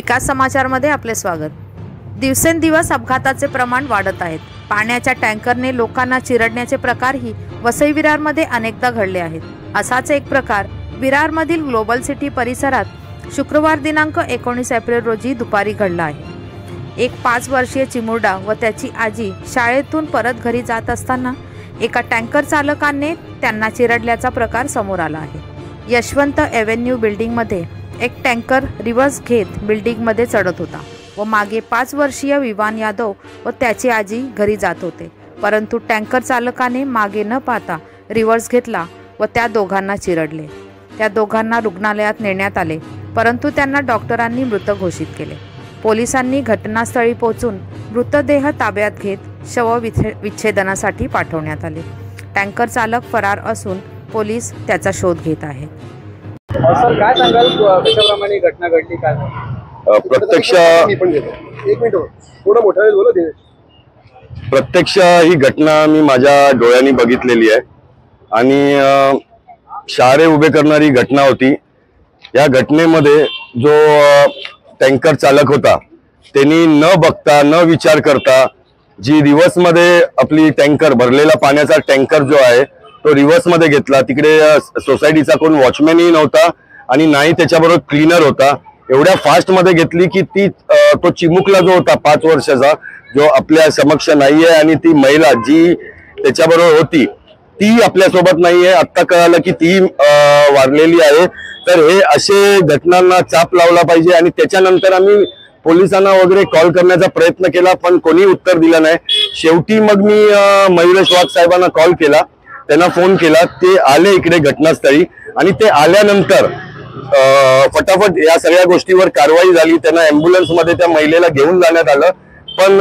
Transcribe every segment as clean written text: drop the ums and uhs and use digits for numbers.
विकास समाचारमध्ये आपले स्वागत। दिवसेंदिवस अपघाताचे प्रमाण वाढत आहेत। पाण्याच्या टँकरने लोकांना चिरडण्याचे प्रकारही वसई विरारमध्ये अनेकदा घडले आहेत। असाच एक प्रकार विरारमधील ग्लोबल सिटी परिसरात शुक्रवार दिनांक 19 एप्रिल रोजी दुपारी घडला आहे। एक 5 वर्षीय चिमुरडा व त्याची आजी शाळेतून परत घरी जात असताना एका टँकर चालकाने त्यांना चिरडल्याचा प्रकार समोर आला आहे। यशवंत एव्हेन्यू बिल्डिंगमध्ये एक टँकर रिव्हर्स घेत बिल्डिंगमध्ये चढत होता व मागे 5 वर्षीय विवान यादव व त्याची आजी घरी जात होते, परंतु टँकर चालकाने मागे न पाहता रिव्हर्स घेतला व त्या दोघांना चिरडले। त्या दोघांना रुग्णालयात नेण्यात आले, परंतु त्यांना डॉक्टरांनी मृत घोषित केले। पोलिसांनी घटनास्थळी पोहोचून मृतदेह ताब्यात घेत शवविच्छेदनासाठी पाठवण्यात आले। टँकर चालक फरार असून पोलीस त्याचा शोध घेत आहेत। सर काय सांगाल कशाप्रमाणे घटना घडली काय? प्रत्यक्ष प्रत्यक्ष ही घटना मी माझ्या डोळ्यांनी बघितलेली आहे आणि शाळे उभे करणारी घटना होती। या घटनेमध्ये जो टँकर चालक होता त्यांनी न बघता न विचार करता जी रिव्हर्स मध्ये आपली टँकर भरलेला पाण्याचा टँकर जो आहे तो रिव्हर्स मध्ये घेतला। तिकडे सोसायटीचा कोण वॉचमॅनही नव्हता आणि नाही त्याच्याबरोबर क्लीनर होता। एवढ्या फास्ट मध्ये घेतली की ती तो चिमुकला जो होता 5 वर्षाचा जो आपल्या समक्ष नाहीये आणि ती महिला जी त्याच्याबरोबर होती ती आपल्या सोबत नाहीये। आता कळालं की ती वारलेली आहे। तर हे असे घटनांना चाप लावला पाहिजे आणि त्याच्यानंतर आम्ही पोलिसांना वगैरे कॉल करण्याचा प्रयत्न केला पण कोणी उत्तर दिलं नाही। शेवटी मग मी मयुरेश वाघ साहेबांना कॉल केला, त्यांना फोन केला, ते आले इकडे घटनास्थळी आणि ते आल्यानंतर फटाफट या सगळ्या गोष्टीवर कारवाई झाली। त्यांना ॲम्ब्युलन्स मध्ये त्या महिलेला घेऊन जाण्यात आलं, पण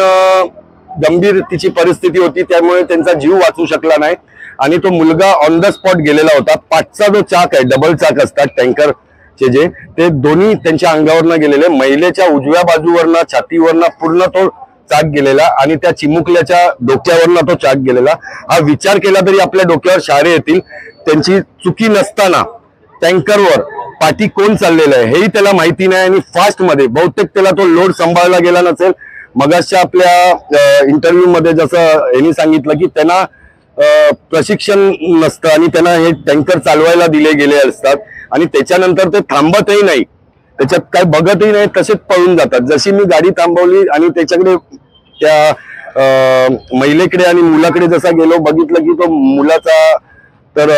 गंभीर तिची परिस्थिती होती त्यामुळे त्यांचा जीव वाचू शकला नाही आणि तो मुलगा ऑन द स्पॉट गेलेला होता। 5चा जो चाक आहे, डबल चाक असतात टँकरचे जे, ते दोन्ही त्यांच्या अंगावरनं गेलेले। महिलेच्या उजव्या बाजूवरनं छातीवरनं पूर्ण तो चाक गेलेला आणि त्या चिमुकल्याच्या डोक्यावरनं तो चाक गेलेला। हा विचार केला तरी आपल्या डोक्यावर शहारे येतील। त्यांची चुकी नसताना टँकरवर पाठी कोण चाललेलं आहे हेही त्याला माहिती नाही आणि फास्ट मध्ये बहुतेक त्याला तो लोड सांभाळला गेला नसेल। मगाच्या आपल्या इंटरव्ह्यू मध्ये जसं यांनी सांगितलं की त्यांना प्रशिक्षण नसतं आणि त्यांना हे टँकर चालवायला दिले गेले असतात आणि त्याच्यानंतर ते थांबतही नाही, त्याच्यात काय बघतही नाही, तसेच पळून जातात। जशी मी गाडी थांबवली आणि त्याच्याकडे त्या महिलेकडे आणि मुलाकडे जसा गेलो बघितलं की तो मुलाचा तर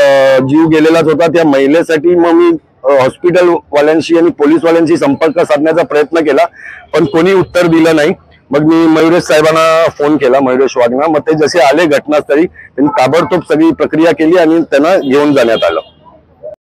जीव गेलेलाच होता। त्या महिलेसाठी मग मी हॉस्पिटल वाल्यांशी आणि पोलीस वाल्यांशी संपर्क साधण्याचा प्रयत्न केला पण कोणी उत्तर दिलं नाही। मग मी मयुरेश साहेबांना फोन केला, मयुरेश वाघना। मग ते जसे आले घटनास्थळी त्यांनी ताबडतोब सगळी प्रक्रिया केली आणि त्यांना घेऊन जाण्यात आलं।